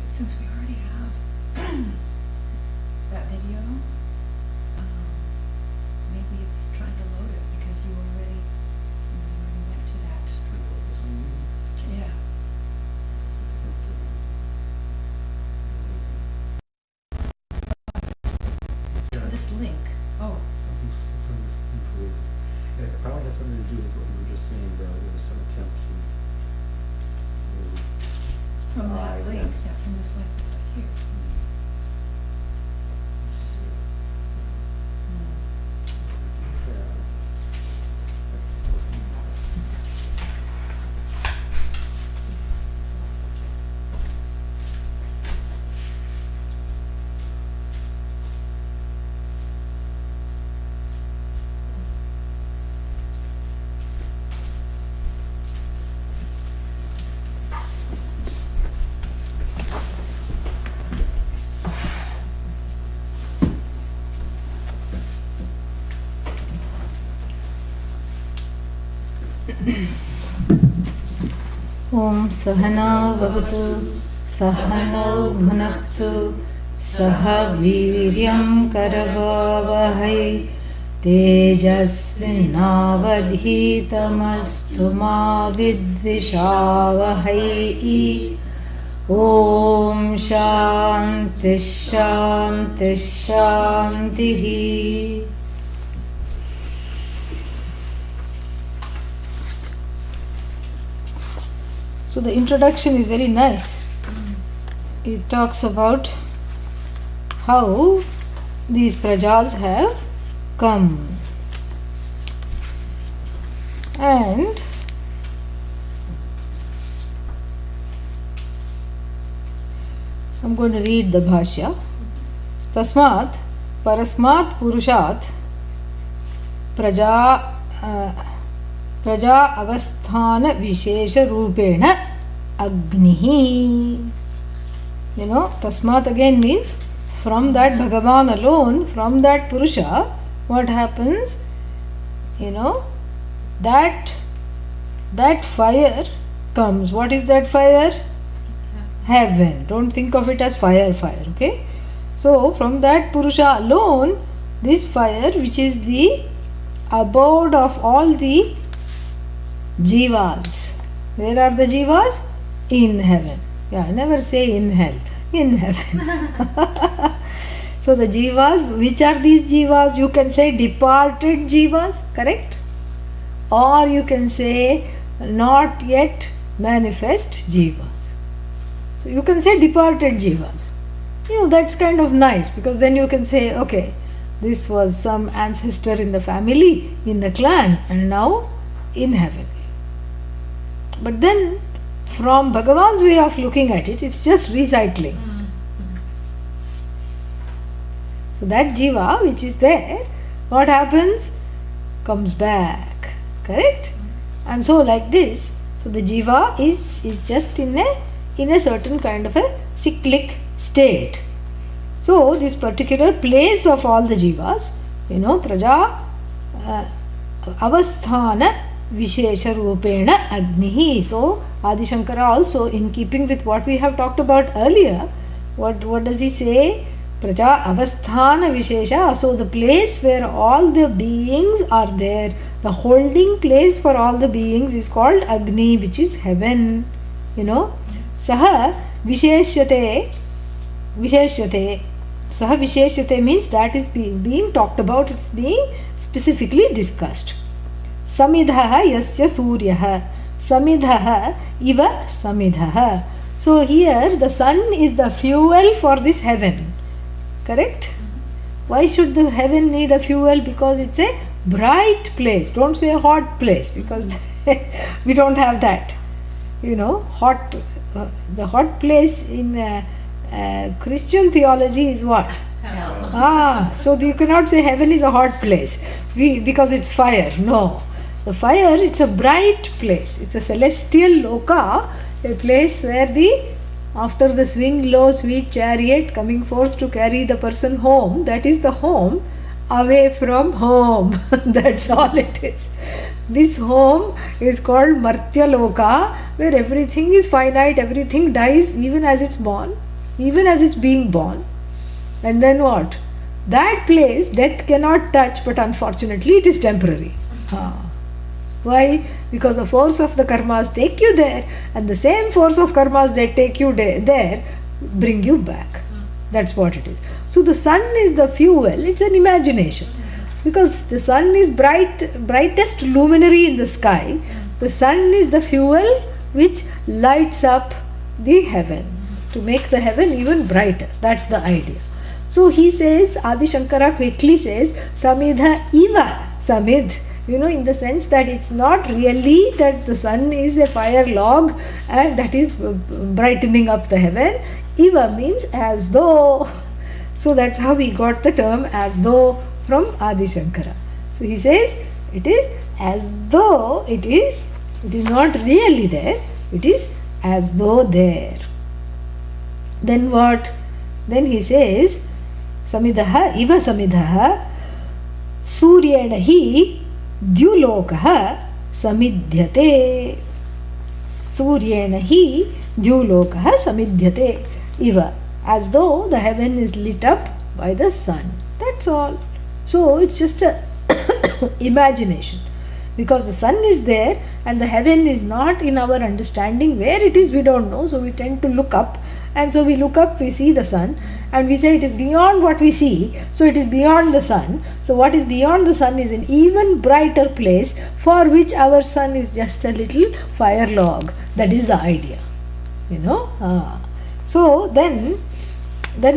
since we already have that video, maybe it's trying to load it because you already went to that. Yeah. This link. Oh. Something's improved. It probably has something to do with what we were just saying, though. There was some attempt to From that link, yeah, from this link that's up here. Let's see. ॐ सहना भवतु सहनौ भुनक्तु सह वीर्यं करवावहै तेजस्विनावधीतमस्तु मा विद्विषावहै ॐ शान्ति शान्ति शान्तिः. So the introduction is very nice. It talks about how these prajas have come. And I'm going to read the bhashya. Tasmat parasmat purushat praja avasthana vishesha rupena agnihi. You know, tasmat again means from that Bhagavan alone, from that Purusha, what happens? You know, that fire comes. What is that fire? Heaven. Don't think of it as fire, okay? So, from that Purusha alone, this fire, which is the abode of all the jivas. Where are the jivas? In heaven. Yeah, I never say in hell. In heaven. So the jivas, which are these jivas? You can say departed jivas, correct? Or you can say not yet manifest jivas. So you can say departed jivas. You know, that's kind of nice, because then you can say, okay, this was some ancestor in the family, in the clan, and now in heaven. But then, from Bhagavan's way of looking at it, it's just recycling. So that jiva which is there, what happens? Comes back, correct? And so like this, so the jiva is just in a certain kind of a cyclic state. So this particular place of all the jivas, you know, praja avasthana vishesha rupena agnihi. So Adi Shankara also, in keeping with what we have talked about earlier, what does he say? Praja avasthana vishesha. So the place where all the beings are there, the holding place for all the beings is called Agni, which is heaven. You know, saha visheshyate. Saha visheshyate means that is being talked about, it's being specifically discussed. Samidhaha yasya suryah. Samidhaha iva samidhaha. So here the sun is the fuel for this heaven. Correct? Why should the heaven need a fuel? Because it's a bright place. Don't say a hot place, because we don't have that. You know, the hot place in Christian theology is what? So you cannot say heaven is a hot place because it's fire. No. The fire, it's a bright place. It's a celestial loka, a place where after the swing low sweet chariot coming forth to carry the person home, that is the home away from home. That's all it is. This home is called Martya Loka, where everything is finite, everything dies even as it's born, even as it's being born. And then what? That place death cannot touch, but unfortunately it is temporary. Why? Because the force of the karmas take you there, and the same force of karmas that take you there bring you back. That's what it is. So the sun is the fuel, it's an imagination. Because the sun is brightest luminary in the sky. The sun is the fuel which lights up the heaven to make the heaven even brighter. That's the idea. So he says, Adi Shankara quickly says, Samidha Iva Samid. In the sense that it's not really that the sun is a fire log and that is brightening up the heaven. Iva means as though. So that's how we got the term as though from Adi Shankara. So he says it is as though it is not really there, it is as though there. Then what? Then he says Samidaha Iva Samidaha Suryena hi Dyulokah Samidhyate. Suryena hi Dyulokah Samidhyate. Iva, as though the heaven is lit up by the sun. That's all. So it's just a imagination. Because the sun is there and the heaven is not in our understanding. Where it is we don't know, so we tend to look up, and so we look up, we see the sun, and we say it is beyond what we see, so it is beyond the sun. So what is beyond the sun is an even brighter place for which our sun is just a little fire log. That is the idea. So then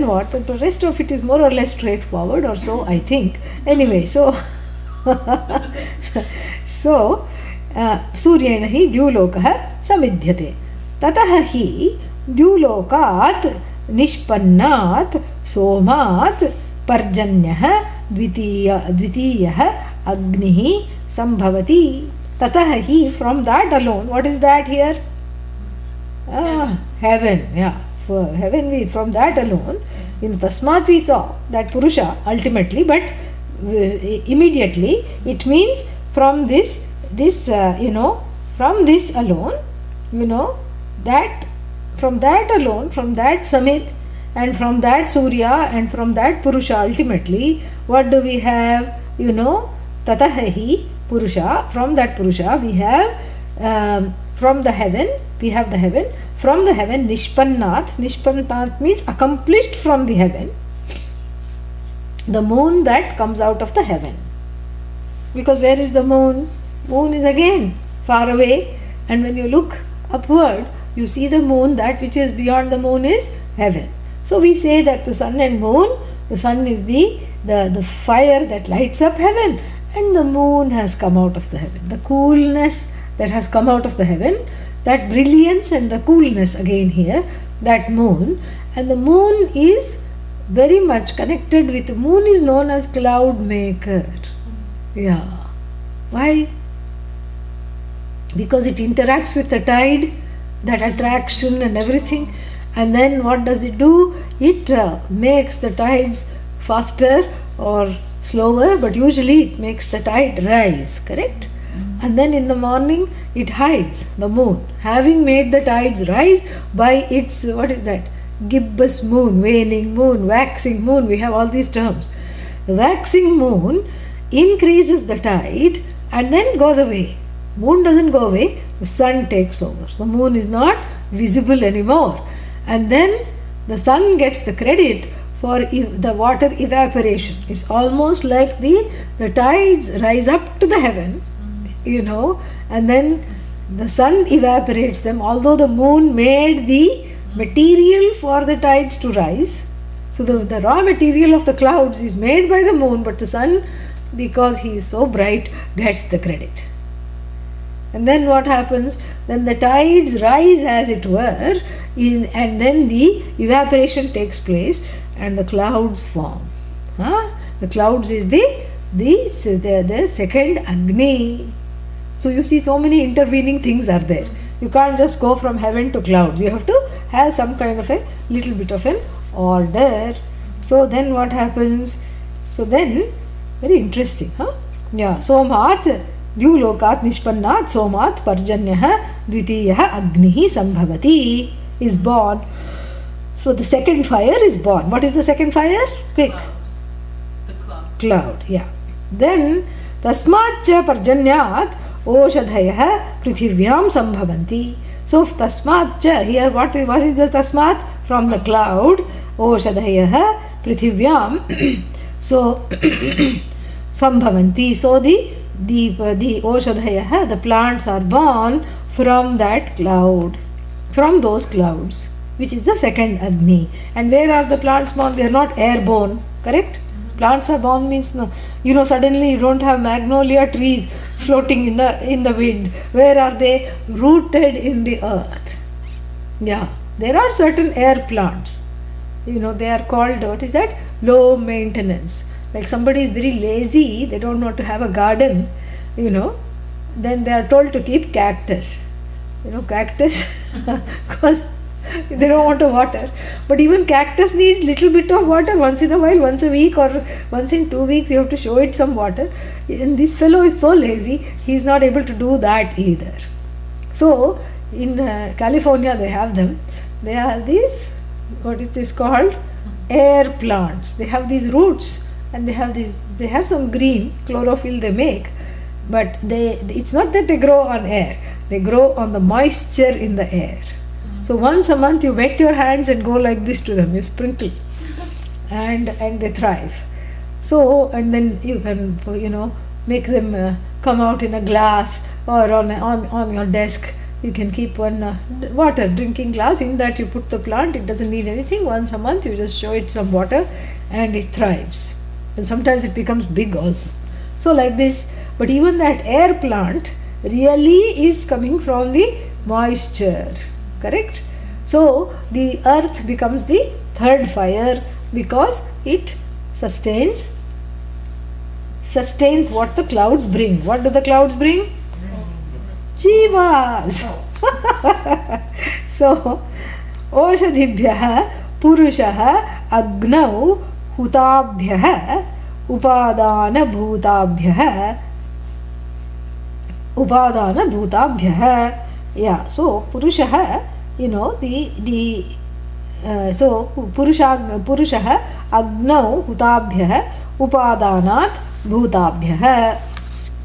what? The rest of it is more or less straightforward, or so I think. Anyway, so सूर्येण हि द्युलोकः समिध्यते. ततः हि द्युलोकात् निष्पन्नात् सोमात् पर्जन्यः द्वितीयः अग्निः सम्भवति. ततः हि, from that alone, what is that here? Heaven. Yeah, for heaven from that alone, in Tasmat we saw that Purusha ultimately, but immediately it means from this from this alone, that from that alone, from that Samit and from that Surya and from that Purusha, ultimately what do we have? Tatahahi Purusha. From that Purusha we have from the heaven, we have the heaven. From the heaven, Nishpannat means accomplished from the heaven, the moon that comes out of the heaven. Because where is the moon? Moon is again far away, and when you look upward, you see the moon. That which is beyond the moon is heaven. So we say that the sun and moon, the sun is the fire that lights up heaven, and the moon has come out of the heaven. The coolness that has come out of the heaven, that brilliance and the coolness again here, that moon. And the moon is very much connected with, the moon is known as cloud maker. Yeah. Why? Because it interacts with the tide, that attraction and everything. And then what does it do? It makes the tides faster or slower, but usually it makes the tide rise, correct? And then in the morning it hides, the moon, having made the tides rise by its, what is that? Gibbous moon, waning moon, waxing moon, we have all these terms. The waxing moon increases the tide and then goes away. Moon doesn't go away, the sun takes over. The moon is not visible anymore. And then the sun gets the credit for the water evaporation. It's almost like the tides rise up to the heaven, and then the sun evaporates them, although the moon made the material for the tides to rise. So the raw material of the clouds is made by the moon, but the sun, because he is so bright, gets the credit. And then what happens? Then the tides rise, as it were, and then the evaporation takes place and the clouds form. The clouds is the second Agni. So you see, so many intervening things are there. You can't just go from heaven to clouds. You have to have some kind of a little bit of an order. So then what happens? So then, very interesting, Yeah. Somat द्युलोकात् निष्पन्नात् सोमात् पर्जन्यः द्वितीयः अग्निः सम्भवति is born. So the second fire is born. What is the second fire? Quick. The cloud. Cloud, yeah. Then tasmat cha parjanyat oshadhayah prithivyaam sambhavanti. So tasmat cha, here what is the tasmat? From the cloud, oshadhayah prithivyaam. So sambhavanti. So the oshadhayah, the plants are born from that cloud, from those clouds, which is the second Agni. And where are the plants born? They are not airborne, correct? Plants are born means no. You know, suddenly you don't have magnolia trees floating in the wind. Where are they? Rooted in the earth. Yeah, there are certain air plants. You know, they are called, what is that? Low maintenance. Like somebody is very lazy, they don't want to have a garden, you know, then they are told to keep cactus. You know, cactus, because they don't want to water. But even cactus needs little bit of water once in a while, once a week or once in 2 weeks you have to show it some water. And this fellow is so lazy, he is not able to do that either. So in California they have them. They have these, what is this called? Air plants. They have these roots and they have some green chlorophyll they make. But it's not that they grow on air. They grow on the moisture in the air. So once a month you wet your hands and go like this to them, you sprinkle, and they thrive. So, and then you can, you know, make them come out in a glass or on your desk. You can keep one water drinking glass, in that you put the plant. It doesn't need anything. Once a month you just show it some water and it thrives. And sometimes it becomes big also. So like this, but even that air plant really is coming from the moisture, correct? So the earth becomes the third fire because it sustains what the clouds bring. What do the clouds bring? Jivas. So oshadhibhyah purushah agnau hutabhyah upadana bhutabhyah. Yeah, so purushah, you know, so purushah agnau hutabhyah upadanat bhutabhyah.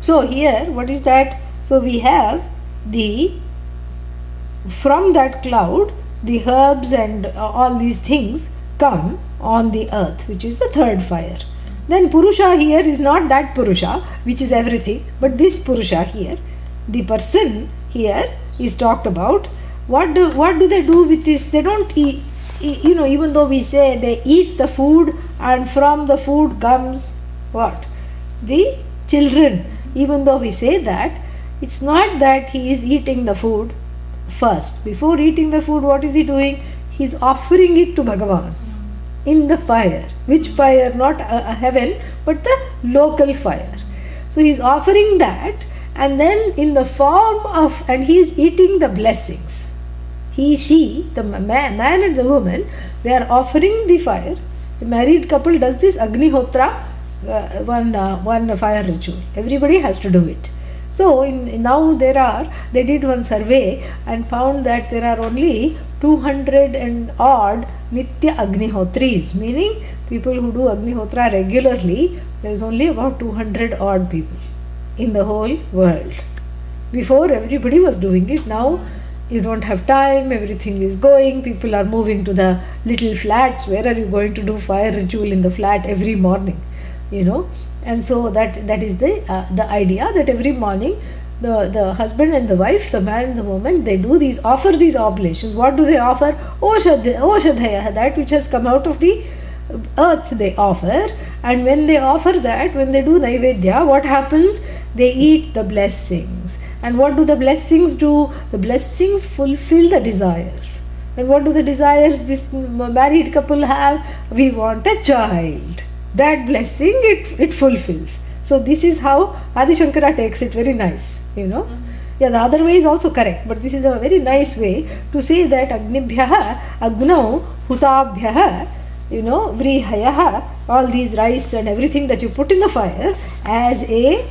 So here, what is that? So we have from that cloud, the herbs and all these things come on the earth, which is the third fire. Then Purusha here is not that Purusha, which is everything, but this Purusha here, the person here is talked about. What do they do with this? They don't eat, you know, even though we say they eat the food and from the food comes what? The children. Even though we say that, it's not that he is eating the food first. Before eating the food, what is he doing? He is offering it to Bhagavan in the fire. Which fire? Not heaven, but the local fire. So he is offering that, and then in the form of, and he is eating the blessings. He, she, the man and the woman, they are offering the fire. The married couple does this Agnihotra, one fire ritual. Everybody has to do it. So now they did one survey and found that there are only 200 and odd Nitya Agnihotris, meaning people who do Agnihotra regularly. There is only about 200 odd people in the whole world. Before, everybody was doing it. Now you don't have time, everything is going, people are moving to the little flats. Where are you going to do fire ritual in the flat every morning? You know, and so that is the idea, that every morning the husband and the wife, the man and the woman, they offer these oblations. What do they offer? Oshadhaya, that which has come out of the earth they offer. And when they offer that, when they do Naivedya, what happens? They eat the blessings. And what do the blessings do? The blessings fulfill the desires. And what do the desires this married couple have? We want a child. That blessing it fulfills. So this is how Adi Shankara takes it, very nice, you know. Yeah, the other way is also correct, but this is a very nice way to say that Agnibhyah, Agnau, Hutabhyah, you know, Vrihayah, all these rice and everything that you put in the fire as a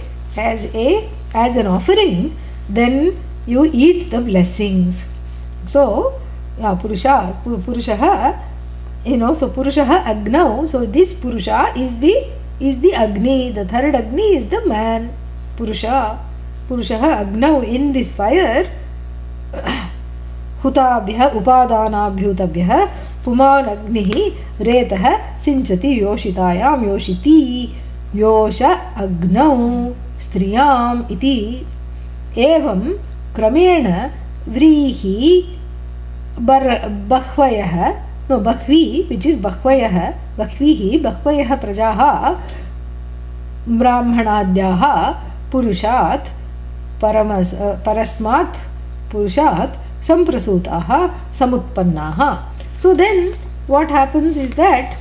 as an offering, then you eat the blessings. So, Purushaha, so Purushaha Agnau, so this Purusha is the Agni, the third Agni is the man. Purushaha Agnau, in this fire, Hutabhya Upadanabhyutabhya Puman Agnihi Retah Sinchati Yoshitayam Yoshiti Yosha Agnau Striyam iti Evam Kramena Vrihi Bahvayah, no, Bahvi, which is Bahvayah, Bahvihi, Bahvayah Prajaha Brahmanadyaha Purushat Parasmat Purushat Samprasutaha Samutpannaha. So then what happens is that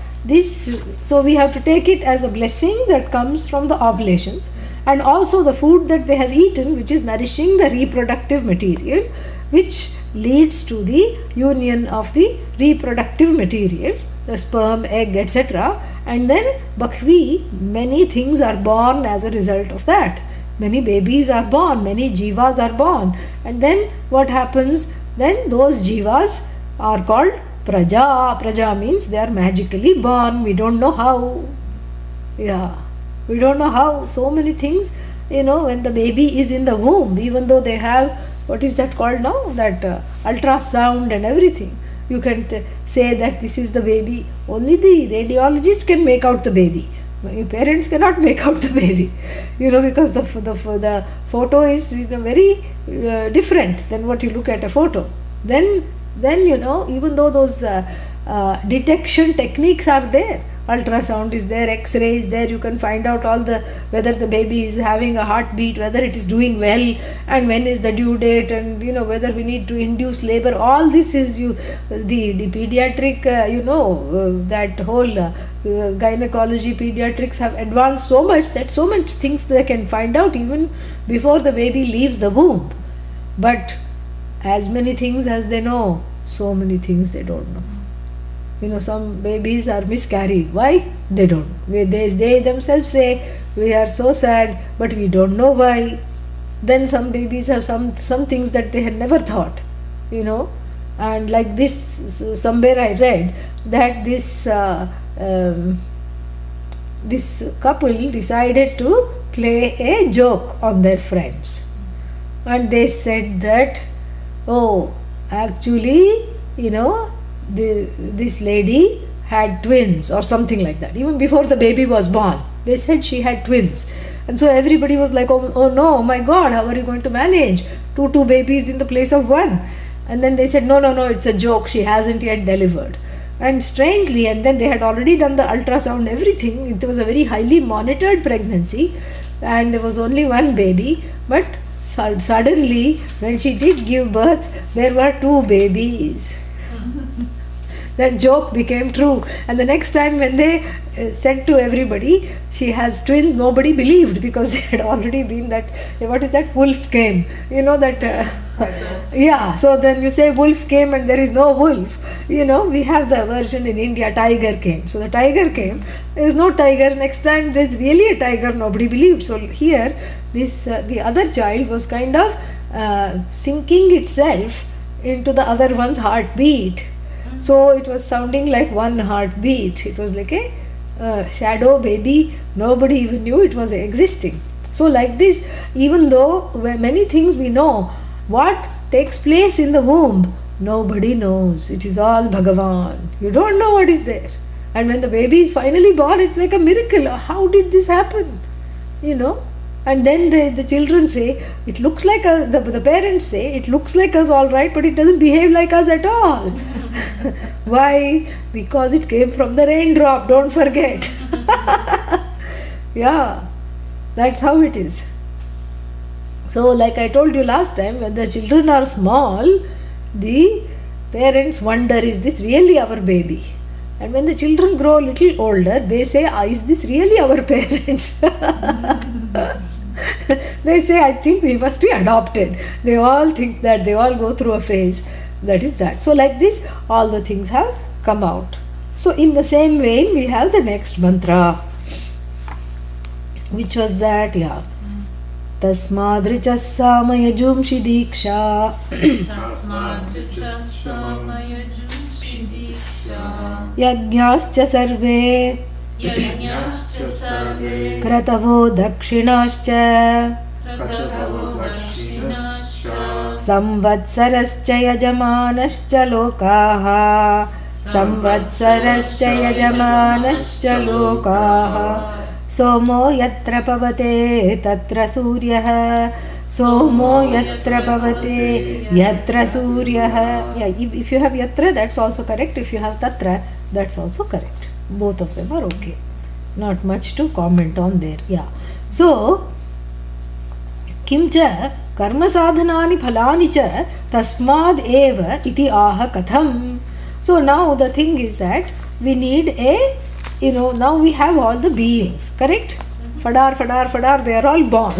so we have to take it as a blessing that comes from the oblations, and also the food that they have eaten, which is nourishing the reproductive material, which leads to the union of the reproductive material, the sperm, egg, etc. And then Bhakvi, many things are born as a result of that. Many babies are born, many jivas are born. And then what happens? Then those jivas are called Praja. Praja means they are magically born. We don't know how. Yeah. We don't know how. So many things, when the baby is in the womb, even though they have, what is that called now? That ultrasound and everything. You can say that this is the baby. Only the radiologist can make out the baby. Your parents cannot make out the baby, because the photo is very different than what you look at a photo. Then even though those detection techniques are there, ultrasound is there, X-ray is there, you can find out whether the baby is having a heartbeat, whether it is doing well, and when is the due date, and whether we need to induce labor. All this is the pediatric, that whole gynecology, pediatrics have advanced so much that so much things they can find out even before the baby leaves the womb. But as many things as they know, so many things they don't know. Some babies are miscarried. Why? They don't. They themselves say, we are so sad, but we don't know why. Then some babies have some things that they had never thought, And like this, somewhere I read that this couple decided to play a joke on their friends. And they said that, actually, this lady had twins or something like that. Even before the baby was born, they said she had twins. And so everybody was like, oh no, my God, how are you going to manage two babies in the place of one? And then they said, no, it's a joke, she hasn't yet delivered. And strangely, and then they had already done the ultrasound, everything. It was a very highly monitored pregnancy, and there was only one baby. But suddenly, when she did give birth, there were two babies. That joke became true. And the next time when they said to everybody, she has twins, nobody believed, because they had already been that, what is that, wolf came. Yeah, so then you say wolf came and there is no wolf. We have the version in India, tiger came. So the tiger came, there is no tiger. Next time there's really a tiger, nobody believed. So here, the other child was kind of sinking itself into the other one's heartbeat. So it was sounding like one heartbeat. It was like a shadow baby. Nobody even knew it was existing. So like this, even though many things we know, what takes place in the womb, nobody knows. It is all Bhagavan. You don't know what is there. And when the baby is finally born, it's like a miracle. How did this happen? And then the children say, it looks like us, the parents say, it looks like us all right, but it doesn't behave like us at all. Why? Because it came from the raindrop, don't forget. Yeah, that's how it is. So like I told you last time, when the children are small, the parents wonder, is this really our baby? And when the children grow a little older, they say, is this really our parents? They say, I think we must be adopted. They all think that, they all go through a phase. That is that. So like this, all the things have come out. So in the same vein, we have the next mantra, which was that, तस्मादृचः सामयजुंषि दीक्षा यज्ञाश्च सर्वे क्रतवो दक्षिणाश्च संवत्सरश्च यजमानश्च लोकाः संवत्सरश्च यजमानश्च लोकाः सोमो यत्र पवते तत्र सूर्यः सोमो यत्र pavate yatra suryah. Yeah, if you have yatra, that's also correct. If you have tatra, that's also correct. Both of them are okay. Not much to comment on there. Yeah. So kimcha karma sadhanani phalani cha tasmad eva iti aha katham. So now the thing is that we need a, now we have all the beings, correct? Fadar, they are all born.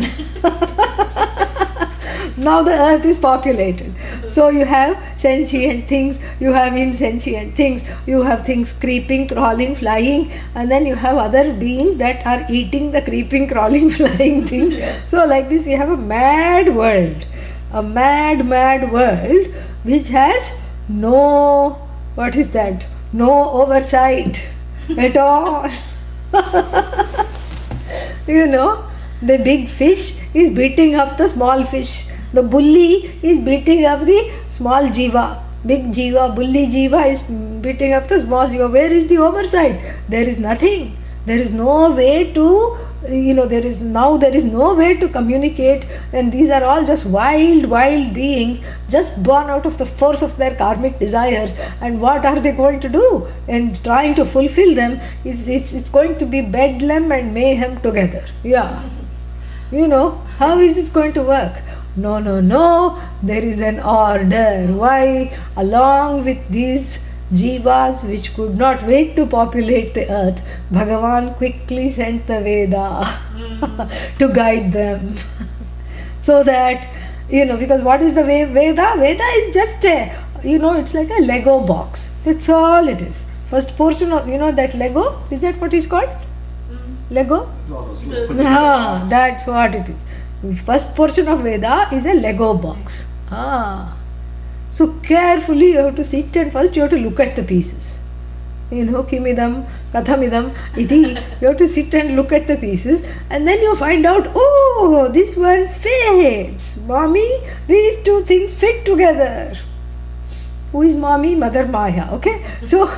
Now the earth is populated. So you have sentient things, you have insentient things, you have things creeping, crawling, flying, and then you have other beings that are eating the creeping, crawling, flying things. So like this we have a mad world. A mad world which has no, no oversight at all. The big fish is beating up the small fish. The bully is beating up the small jiva. Big jiva, bully jiva is beating up the small jiva. Where is the oversight? There is nothing. There is no way to, there is no way to communicate, and these are all just wild beings, just born out of the force of their karmic desires. And what are they going to do? And trying to fulfill them, it's going to be bedlam and mayhem together. Yeah. How is this going to work? No, there is an order. Why? Along with these jivas which could not wait to populate the earth, Bhagavan quickly sent the Veda to guide them. So that, because what is the Veda? Veda is just a, it's like a Lego box. That's all it is. First portion of, that Lego, is that what is called? Lego? That's what it is. First portion of Veda is a Lego box. So carefully you have to sit and first you have to look at the pieces. Kimidam, kathamidam, iti. You have to sit and look at the pieces, and then you find out, oh, this one fits. Mommy, these two things fit together. Who is mommy? Mother Maya. Okay? So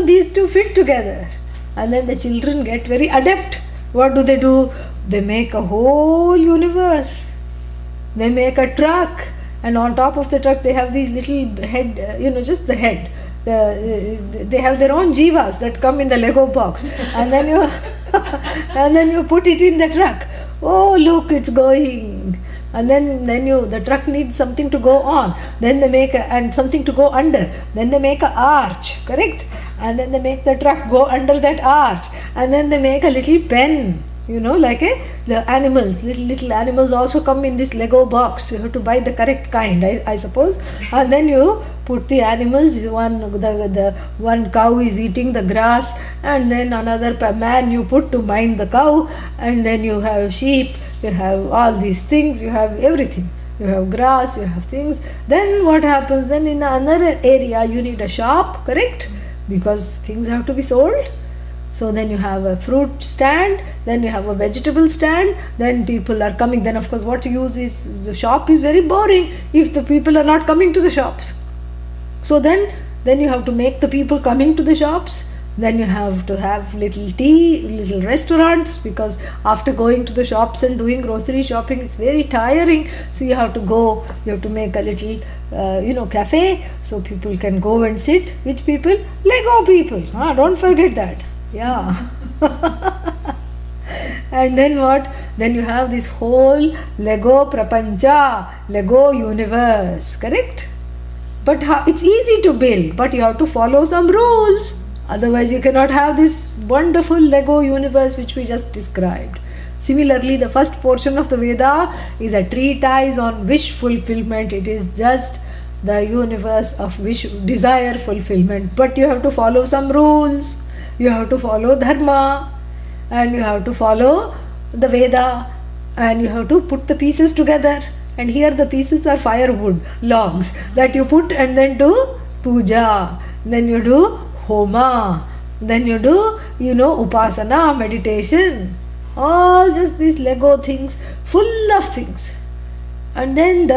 these two fit together. And then the children get very adept. What do? They make a whole universe. They make a truck, and on top of the truck they have these little head, just the head. They have their own jivas that come in the Lego box, and then you put it in the truck. Oh, look, it's going. And then the truck needs something to go on. Then they make and something to go under. Then they make an arch, correct? And then they make the truck go under that arch. And then they make a little pen, like the animals. Little animals also come in this Lego box. You have to buy the correct kind, I suppose. And then you put the animals. The one cow is eating the grass, and then another man you put to mind the cow, and then you have sheep. You have all these things, you have everything. You have grass, you have things. Then what happens? Then in another area you need a shop, correct? Because things have to be sold. So then you have a fruit stand, then you have a vegetable stand, then people are coming. Then of course what you use is, the shop is very boring if the people are not coming to the shops. So then you have to make the people coming to the shops. Then you have to have little tea, little restaurants, because after going to the shops and doing grocery shopping, it's very tiring. So you have to make a little, cafe, so people can go and sit. Which people? Lego people. Don't forget that. Yeah. And then what? Then you have this whole Lego prapancha, Lego universe, correct? But it's easy to build, but you have to follow some rules. Otherwise, you cannot have this wonderful Lego universe which we just described. Similarly, the first portion of the Veda is a treatise on wish fulfillment. It is just the universe of wish, desire fulfillment. But you have to follow some rules. You have to follow dharma, and you have to follow the Veda. and you have to put the pieces together, and here the pieces are firewood logs that you put and then do puja, then you do homa, then you do upasana, meditation, all just these Lego things, full of things. And then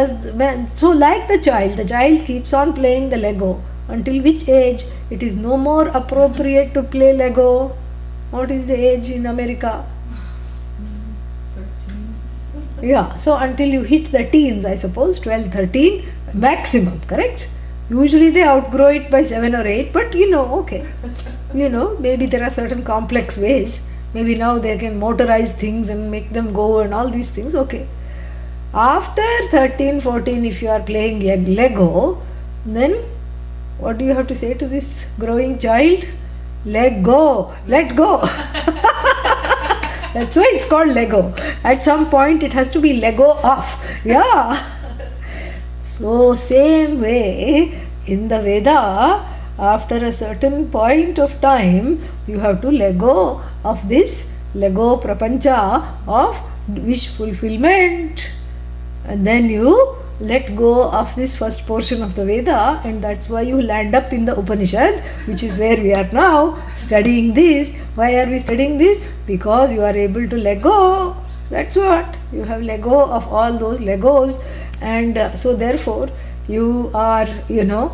so like the child keeps on playing the Lego until which age it is no more appropriate to play Lego. What is the age in America? 13. Yeah, so until you hit the teens, I suppose, 12, 13 maximum, correct? Usually they outgrow it by 7 or 8, but okay. Maybe there are certain complex ways. Maybe now they can motorize things and make them go and all these things, okay. After 13, 14, if you are playing Lego, then what do you have to say to this growing child? Let go. That's why it's called Lego. At some point it has to be Lego off. Yeah. So same way in the Veda, after a certain point of time, you have to let go of this Lego prapancha of wish fulfillment. And then you let go of this first portion of the Veda, and that's why you land up in the Upanishad, which is where we are now studying this. Why are we studying this? Because you are able to let go. That's what. You have let go of all those Legos, and so therefore you are, you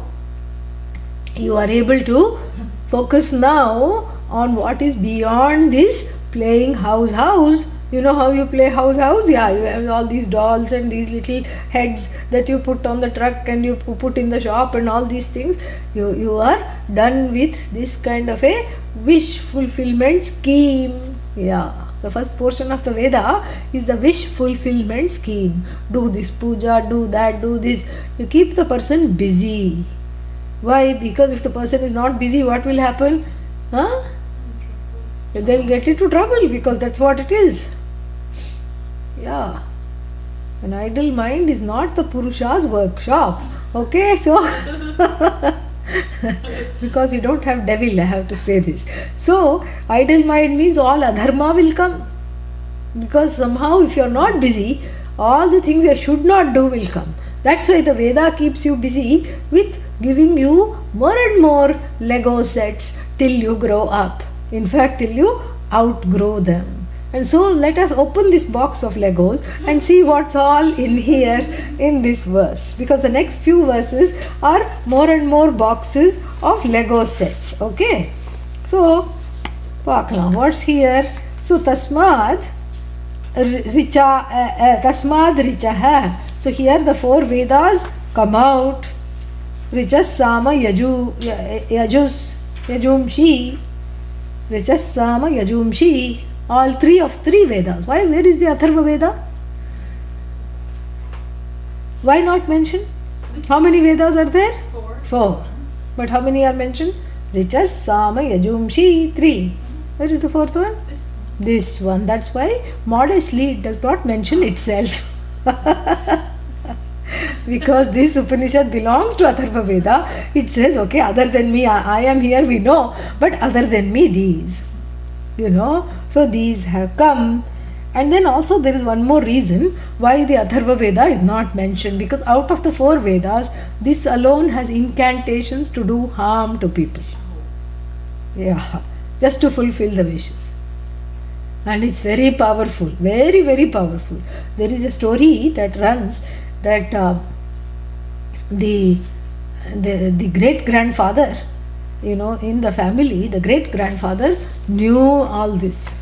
are able to focus now on what is beyond this playing house. You know how you play house? Yeah, you have all these dolls and these little heads that you put on the truck and you put in the shop and all these things. You are done with this kind of a wish fulfillment scheme. Yeah, the first portion of the Veda is the wish fulfillment scheme. Do this puja, do that, do this. You keep the person busy. Why? Because if the person is not busy, what will happen? They'll get into trouble, because that's what it is. Yeah. An idle mind is not the Purusha's workshop. Okay, so because we don't have devil, I have to say this. So, idle mind means all adharma will come. Because somehow if you are not busy, all the things you should not do will come. That's why the Veda keeps you busy with giving you more and more Lego sets till you grow up. In fact, till you outgrow them. And so let us open this box of Legos and see what's all in here in this verse. Because the next few verses are more and more boxes of Lego sets. Okay. So, Pakla, what's here? So, Tasmad Richaha. So, here the four Vedas come out. Richas Sama Yajumshi. Richas Sama Yajumshi. All three Vedas. Why? Where is the Atharva Veda? Why not mention? How many Vedas are there? 4. But how many are mentioned? Richas, Sama, Yajumshi, 3. Where is the fourth one? This one. That's why modestly it does not mention itself. Because this Upanishad belongs to Atharva Veda. It says, okay, other than me, I am here, we know. But other than me, these. So these have come. And then also there is one more reason why the Atharva Veda is not mentioned, because out of the 4 Vedas, this alone has incantations to do harm to people. Yeah, just to fulfill the wishes. And it's very powerful, very, very powerful. There is a story that runs that the great-grandfather, in the family, the great-grandfather knew all this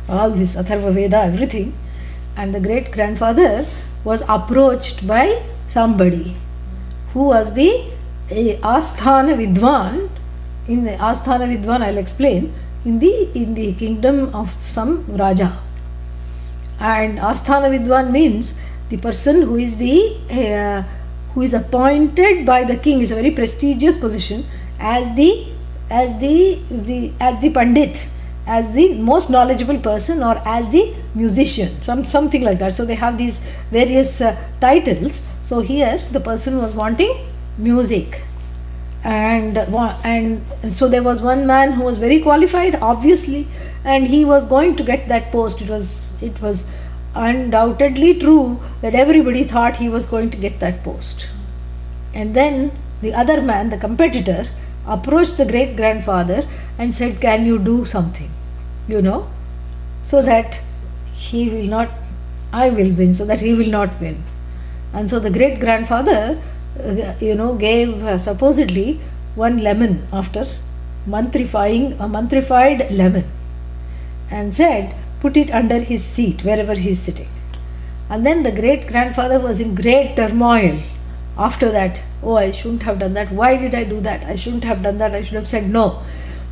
Atharva Veda, everything, and the great-grandfather was approached by somebody who was the Asthana Vidwan. In the Asthana Vidwan, I'll explain, in the kingdom of some Raja. And Asthana Vidwan means the person who is appointed by the king. Is a very prestigious position as the Pandit, as the most knowledgeable person, or as the musician, something like that. So they have these various titles. So here the person was wanting music, and so there was one man who was very qualified, obviously, and he was going to get that post. It was undoubtedly true that everybody thought he was going to get that post. And then the other man, the competitor, approached the great grandfather and said, "Can you do something? So that he will not, I will win, so that he will not win." And so the great grandfather, gave supposedly one lemon after mantrified lemon, and said, "Put it under his seat wherever he is sitting." And then the great grandfather was in great turmoil after that. "Oh, I shouldn't have done that. Why did I do that? I shouldn't have done that. I should have said no."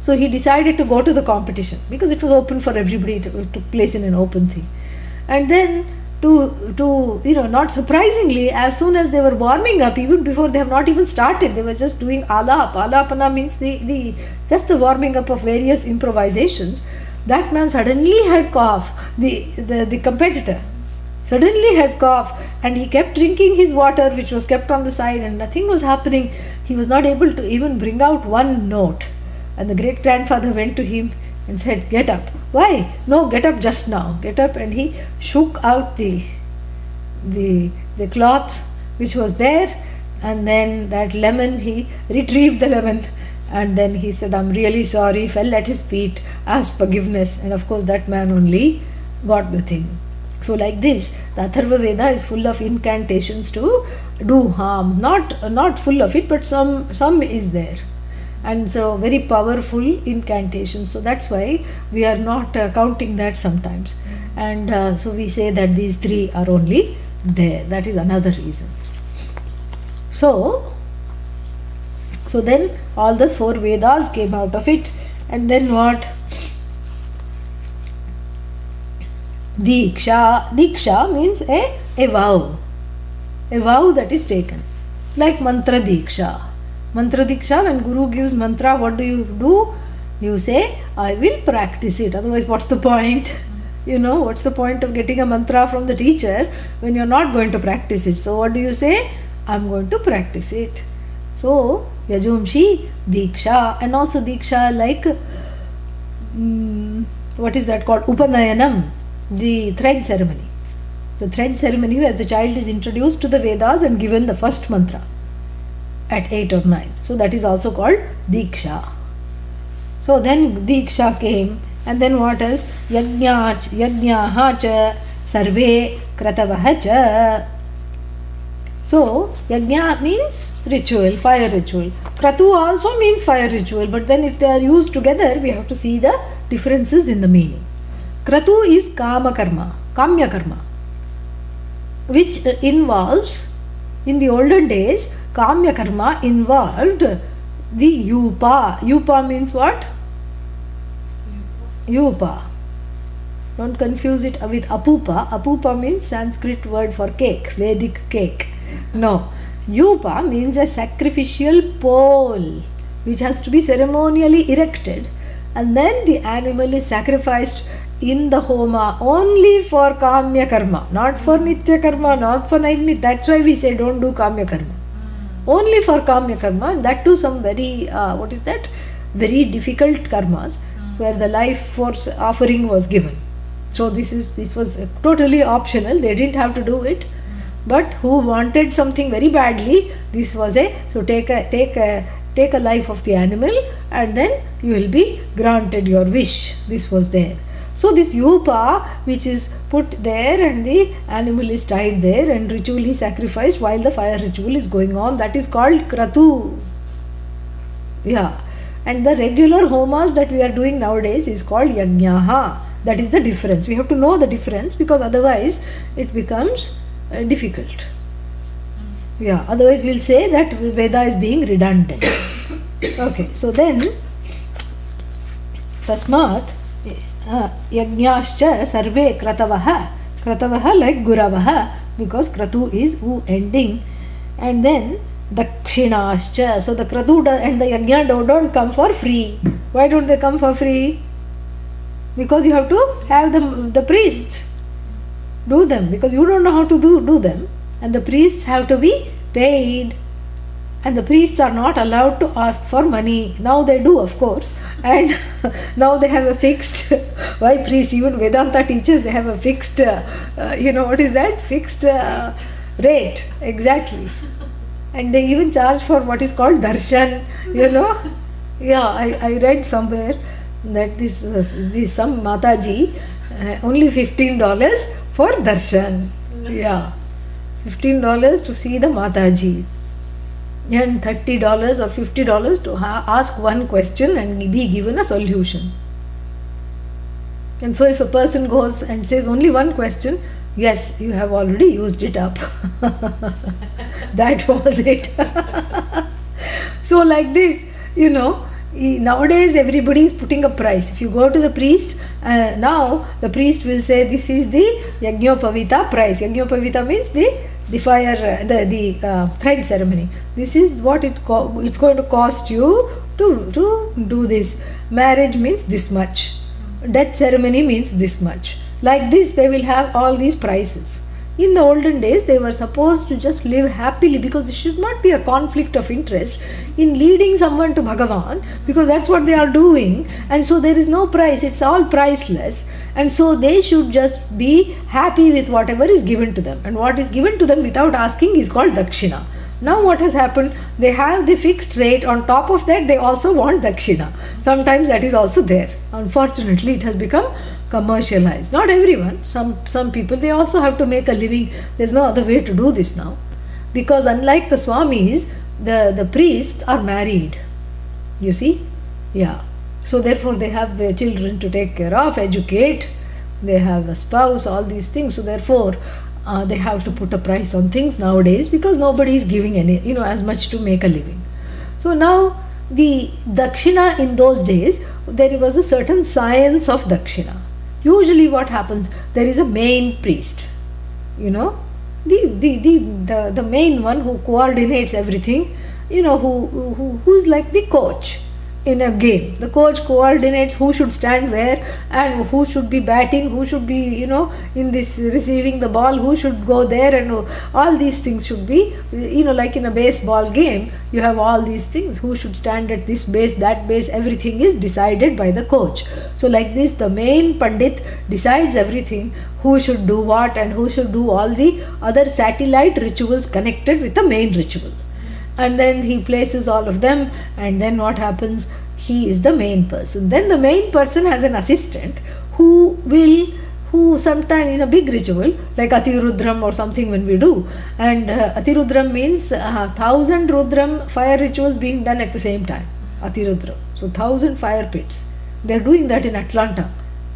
So he decided to go to the competition because it was open for everybody. It took place in an open thing. And then not surprisingly, as soon as they were warming up, even before they have not even started, they were just doing alap. Alapana means just the warming up of various improvisations. That man suddenly had cough. The competitor suddenly had cough, and he kept drinking his water, which was kept on the side, and nothing was happening. He was not able to even bring out one note. And the great grandfather went to him and said, "Get up." "Why?" "No, get up just now. Get up." And he shook out the cloth which was there, and then that lemon, he retrieved the lemon, and then he said, "I'm really sorry," fell at his feet, asked forgiveness, and of course that man only got the thing. So like this, the Atharva Veda is full of incantations to do harm. Not full of it, but some is there. And so very powerful incantations. So that's why we are not counting that sometimes. And so we say that these three are only there. That is another reason. So then all the four Vedas came out of it. And then what? Diksha. Diksha means a vow. A vow that is taken. Like mantra diksha. Mantra diksha, when Guru gives mantra, what do? You say, "I will practice it." Otherwise, what's the point? What's the point of getting a mantra from the teacher when you're not going to practice it? So what do you say? "I'm going to practice it." So, Yajumshi, Diksha, and also Diksha like, what is that called? Upanayanam, the thread ceremony. The thread ceremony where the child is introduced to the Vedas and given the first mantra at 8 or 9. So that is also called Diksha. So then Diksha came, and then what else? Yajnaha cha sarve kratavaha cha. So yajna means ritual, fire ritual. Kratu also means fire ritual, but then if they are used together, we have to see the differences in the meaning. Kratu is kama karma, kamya karma, which involves, in the olden days, kamya karma involved the yupa. Yupa means what? Yupa. Don't confuse it with apupa. Apupa means Sanskrit word for cake, Vedic cake. No. Yupa means a sacrificial pole which has to be ceremonially erected, and then the animal is sacrificed in the homa only for kamya karma, not for nitya karma, not for naimit. That's why we say don't do kamya karma. Only for kamya karma, and that too some very, very difficult karmas where the life force offering was given. So this was totally optional. They didn't have to do it. But who wanted something very badly, this was take a life of the animal, and then you will be granted your wish. This was there. So this yupa, which is put there and the animal is tied there and ritually sacrificed while the fire ritual is going on, that is called kratu. Yeah. And the regular homas that we are doing nowadays is called yajnaha. That is the difference. We have to know the difference, because otherwise it becomes difficult. Yeah. Otherwise we'll say that Veda is being redundant. Okay. So then, tasmat yajnascha sarve kratavaha. Kratavaha like guravaha, because kratu is u ending. And then dakshinascha. So the kratu and the yajna don't come for free. Why don't they come for free? Because you have to have the priests do them, because you don't know how to do them, and the priests have to be paid. and the priests are not allowed to ask for money. Now they do, of course, and now they have a fixed, why priests, even Vedanta teachers, they have a fixed, what is that? Fixed rate, exactly. And they even charge for what is called darshan, Yeah, I read somewhere that this some Mataji, only $15 for darshan. Yeah, $15 to see the Mataji. And $30 or $50 to ask one question and be given a solution. And so if a person goes and says only one question, yes, you have already used it up. That was it. So like this, nowadays everybody is putting a price. If you go to the priest, now the priest will say this is the Yajnopavita price. Yajnopavita means the fire, the thread ceremony. This is what it's going to cost you to do this. Marriage means this much. Death ceremony means this much. Like this, they will have all these prices. In the olden days, they were supposed to just live happily, because there should not be a conflict of interest in leading someone to Bhagavan, because that's what they are doing. And so there is no price, it's all priceless. And so they should just be happy with whatever is given to them. And what is given to them without asking is called dakshina. Now what has happened? They have the fixed rate. On top of that, they also want dakshina. Sometimes that is also there. Unfortunately, it has become commercialized. Not everyone. Some people, they also have to make a living. There's no other way to do this now. Because unlike the Swamis, the priests are married. You see? Yeah. So therefore they have their children to take care of, educate. They have a spouse, all these things. So therefore they have to put a price on things nowadays, because nobody is giving any, as much to make a living. So now the dakshina in those days, there was a certain science of dakshina. Usually what happens, there is a main priest, the main one who coordinates everything, who's like the coach in a game. The coach coordinates who should stand where, and who should be batting, who should be, in this receiving the ball, who should go there, and all these things should be, like in a baseball game, you have all these things, who should stand at this base, that base, everything is decided by the coach. So like this, the main Pandit decides everything, who should do what, and who should do all the other satellite rituals connected with the main ritual. And then he places all of them, and then what happens? He is the main person. Then the main person has an assistant who sometime in a big ritual, like Atirudram or something when we do, and Atirudram means 1,000 Rudram fire rituals being done at the same time. Atirudram. So 1,000 fire pits. They're doing that in Atlanta.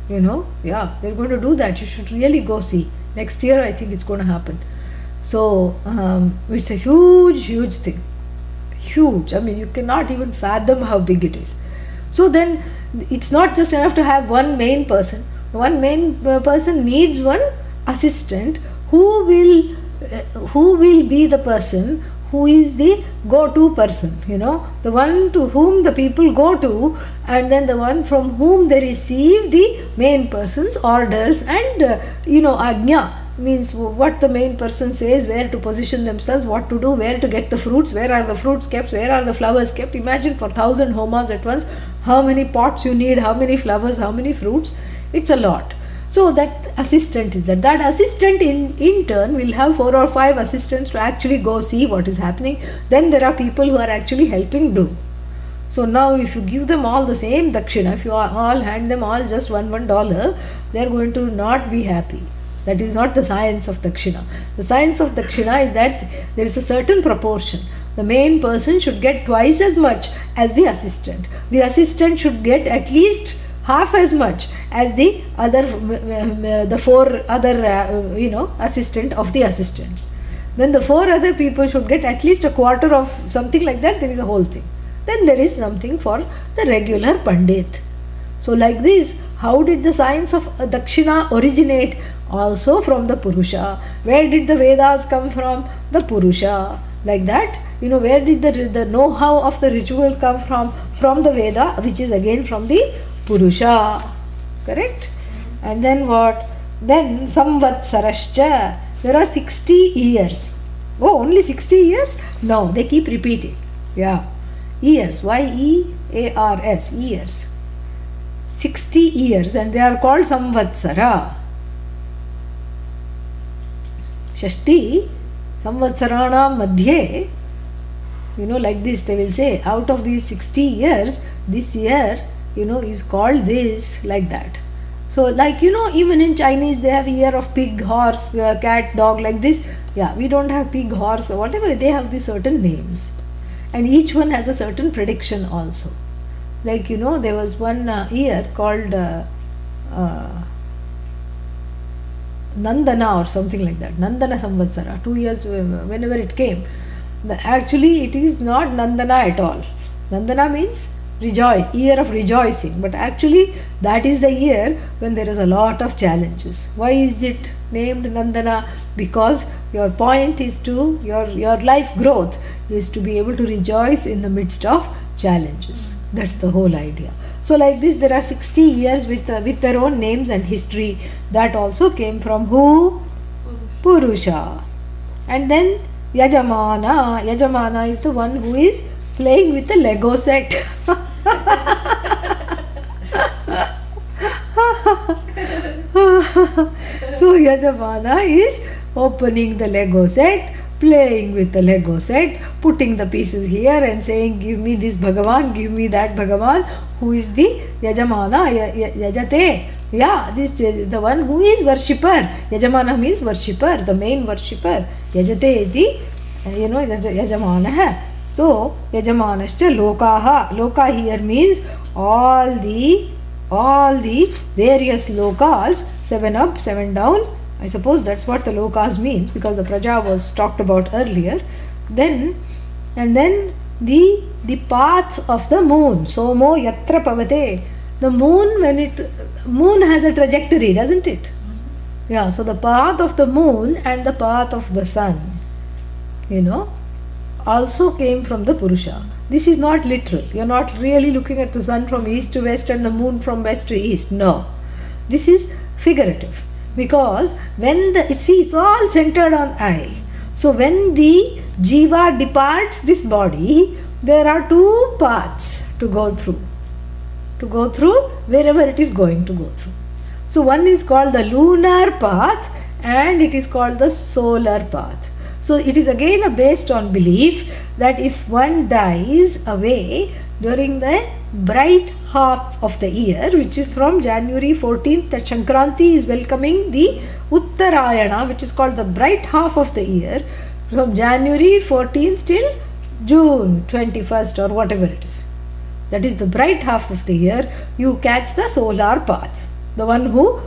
Yeah, they're going to do that. You should really go see. Next year I think it's going to happen. So it's a huge thing. Huge. I mean, you cannot even fathom how big it is. So then it's not just enough to have one main person. One main person needs one assistant who will be the person who is the go-to person, the one to whom the people go to, and then the one from whom they receive the main person's orders and ajna. Means what the main person says, where to position themselves, what to do, where to get the fruits, where are the fruits kept, where are the flowers kept. Imagine for 1,000 homas at once, how many pots you need, how many flowers, how many fruits. It's a lot. So that assistant is that. That assistant in turn will have 4 or 5 assistants to actually go see what is happening. Then there are people who are actually helping do. So now if you give them all the same dakshina, if you all hand them all just $1, they are going to not be happy. That is not the science of dakshina. The science of dakshina is that there is a certain proportion. The main person should get twice as much as the assistant. The assistant should get at least half as much as the other, the 4 other, assistant of the assistants. Then the 4 other people should get at least a quarter of something like that. There is a whole thing. Then there is something for the regular Pandit. So like this, how did the science of dakshina originate? Also from the Purusha. Where did the Vedas come from? The Purusha. Like that, where did the know-how of the ritual come from? From the Veda, which is again from the Purusha. Correct? And then what? Then Samvatsarascha. There are 60 years. Oh, only 60 years? No, they keep repeating. Yeah. Years. Y-E-A-R-S. Years. 60 years, and they are called Samvatsara. Shashti Samvatsaranam Madhye, like this they will say, out of these 60 years, this year, is called this, like that. So, like, even in Chinese they have year of pig, horse, cat, dog, like this. Yeah, we don't have pig, horse, or whatever, they have these certain names. And each one has a certain prediction also. Like, there was one year called Nandana or something like that. Nandana Samvatsara. 2 years, whenever it came. Actually, it is not Nandana at all. Nandana means rejoice, year of rejoicing. But actually, that is the year when there is a lot of challenges. Why is it named Nandana? Because your point is to, your life growth is to be able to rejoice in the midst of challenges. That's the whole idea. So like this, there are 60 years with their own names and history. That also came from who? Purusha. And then Yajamana. Yajamana is the one who is playing with the Lego set. So Yajamana is opening the Lego set, playing with the Lego set, putting the pieces here and saying, give me this Bhagavan, give me that Bhagavan. Who is the Yajamana? Yajate. Yeah, this the one who is worshipper. Yajamana means worshipper, the main worshipper. Yajate iti, Yajamana. So, Yajamanascha lokaha. Loka here means all the various lokas, 7 up, 7 down. I suppose that's what the lokas means, because the praja was talked about earlier. Then the paths of the moon. Somo yatra pavate. The moon has a trajectory, doesn't it? Yeah, so the path of the moon and the path of the sun, also came from the Purusha. This is not literal. You're not really looking at the sun from east to west and the moon from west to east. No. This is figurative. Because when it's all centered on I. So when the jiva departs this body, there are 2 paths to go through. To go through wherever it is going to go through. So one is called the lunar path and it is called the solar path. So it is again based on belief that if one dies away during the bright half of the year, which is from January 14th, that Shankranti is welcoming the Uttarayana, which is called the bright half of the year, from January 14th till June 21st or whatever it is. That is the bright half of the year. You catch the solar path. The one who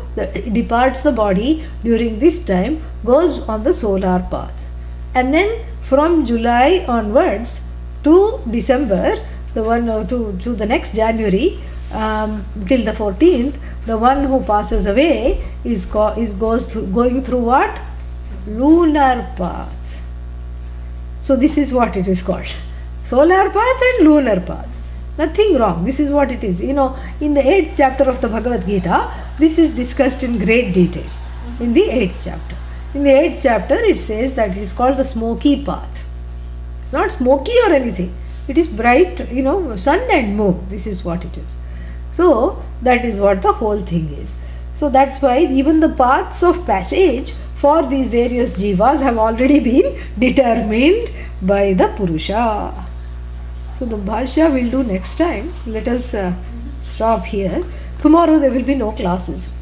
departs the body during this time goes on the solar path. And then from July onwards to December, the one to the next January till the 14th, the one who passes away going through what? Lunar path. So this is what it is called. Solar path and lunar path. Nothing wrong. This is what it is. In the 8th chapter of the Bhagavad Gita, this is discussed in great detail. In the 8th chapter. In the 8th chapter, it says that it is called the smoky path. It's not smoky or anything. It is bright, sun and moon. This is what it is. So, that is what the whole thing is. So, that's why even the paths of passage for these various jivas have already been determined by the Purusha. So, the Bhashya we'll do next time. Let us stop here. Tomorrow there will be no classes.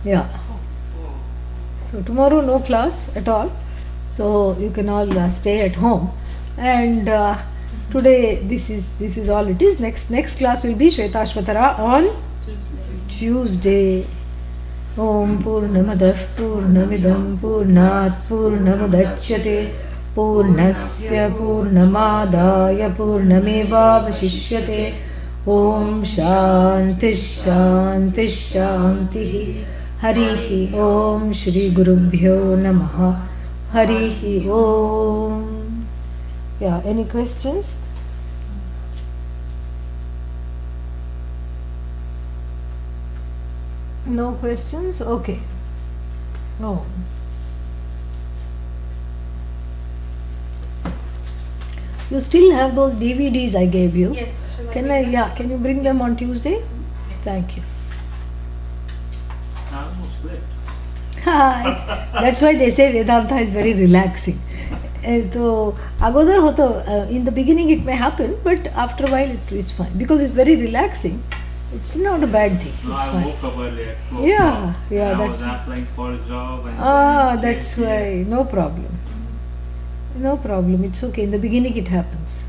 Yeah. So tomorrow no class at all. So you can all stay at home. And today this is all it is. Next class will be Shvetashvatara on Tuesday. Om Purnamadah Purnamidam Purnat Purnamudachyate Purnasya Purnamadaya Purnamevavashishyate. Om Shanti Shanti Shanti. Harihi Om Shri Gurubhyo Namaha. Harihi Om. Yeah, any questions? No questions? Okay. No. You still have those DVDs I gave you. Yes. Shall Can bring I? them? Yeah. Can you bring them on Tuesday? Yes. Thank you. I almost left. That's why they say Vedanta is very relaxing. So agodar hoto, in the beginning it may happen, but after a while it is fine because it's very relaxing. It's not a bad thing. No, It's I fine. woke up early at 12 Yeah, o'clock, yeah, and I that's was applying for a job. And Ah, then it that's came here. why. No problem. No problem. It's okay. In the beginning it happens.